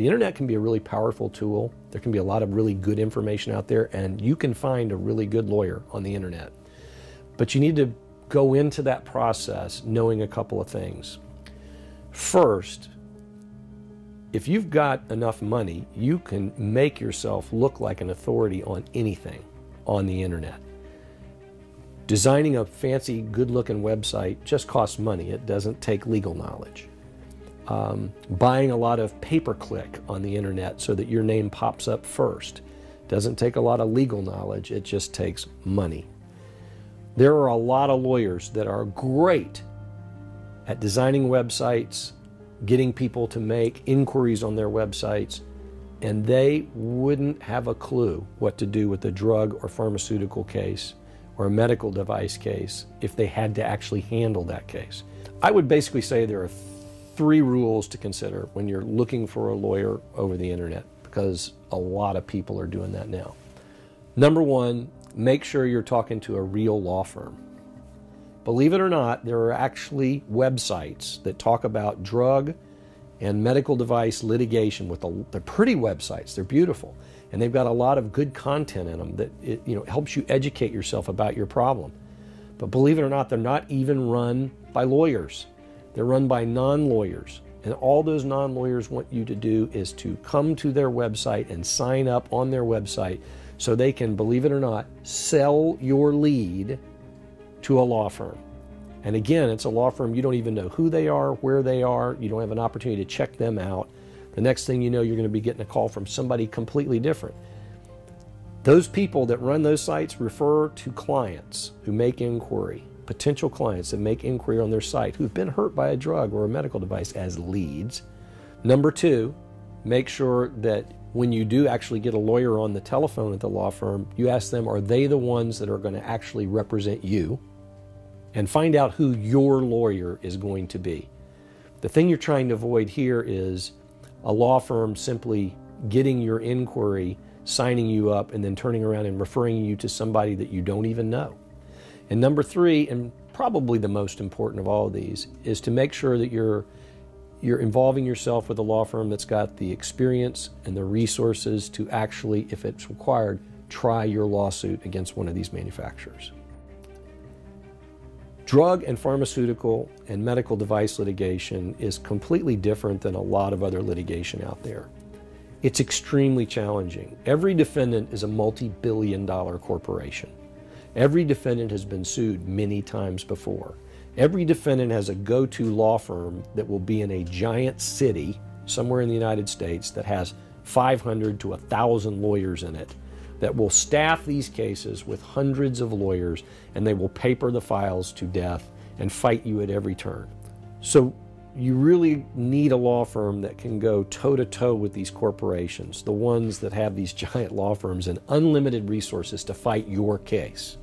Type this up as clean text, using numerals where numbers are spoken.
The internet can be a really powerful tool. There can be a lot of really good information out there, and you can find a really good lawyer on the internet. But you need to go into that process knowing a couple of things. First, if you've got enough money, you can make yourself look like an authority on anything on the internet. Designing a fancy, good-looking website just costs money. It doesn't take legal knowledge. Buying a lot of pay-per-click on the internet so that your name pops up first doesn't take a lot of legal knowledge. It just takes money. There are a lot of lawyers that are great at designing websites, getting people to make inquiries on their websites, and they wouldn't have a clue what to do with a drug or pharmaceutical case or a medical device case if they had to actually handle that case. I would basically say there are 3 rules to consider when you're looking for a lawyer over the internet, because a lot of people are doing that now. Number 1, make sure you're talking to a real law firm. Believe it or not, there are actually websites that talk about drug and medical device litigation. They're pretty websites, they're beautiful, and they've got a lot of good content in them that helps you educate yourself about your problem. But believe it or not, they're not even run by lawyers. They're run by non-lawyers. And all those non-lawyers want you to do is to come to their website and sign up on their website so they can, believe it or not, sell your lead to a law firm. And again, it's a law firm, you don't even know who they are, where they are, you don't have an opportunity to check them out. The next thing you know, you're going to be getting a call from somebody completely different. Those people that run those sites refer to clients who make inquiry, potential clients that make inquiry on their site who've been hurt by a drug or a medical device as leads. Number 2, make sure that when you do actually get a lawyer on the telephone at the law firm, you ask them, are they the ones that are going to actually represent you? And find out who your lawyer is going to be. The thing you're trying to avoid here is a law firm simply getting your inquiry, signing you up, and then turning around and referring you to somebody that you don't even know. And number 3, and probably the most important of all of these, is to make sure that you're involving yourself with a law firm that's got the experience and the resources to actually, if it's required, try your lawsuit against one of these manufacturers. Drug and pharmaceutical and medical device litigation is completely different than a lot of other litigation out there. It's extremely challenging. Every defendant is a multi-billion-dollar corporation. Every defendant has been sued many times before. Every defendant has a go-to law firm that will be in a giant city somewhere in the United States that has 500 to 1,000 lawyers in it that will staff these cases with hundreds of lawyers, and they will paper the files to death and fight you at every turn. So you really need a law firm that can go toe-to-toe with these corporations, the ones that have these giant law firms and unlimited resources to fight your case.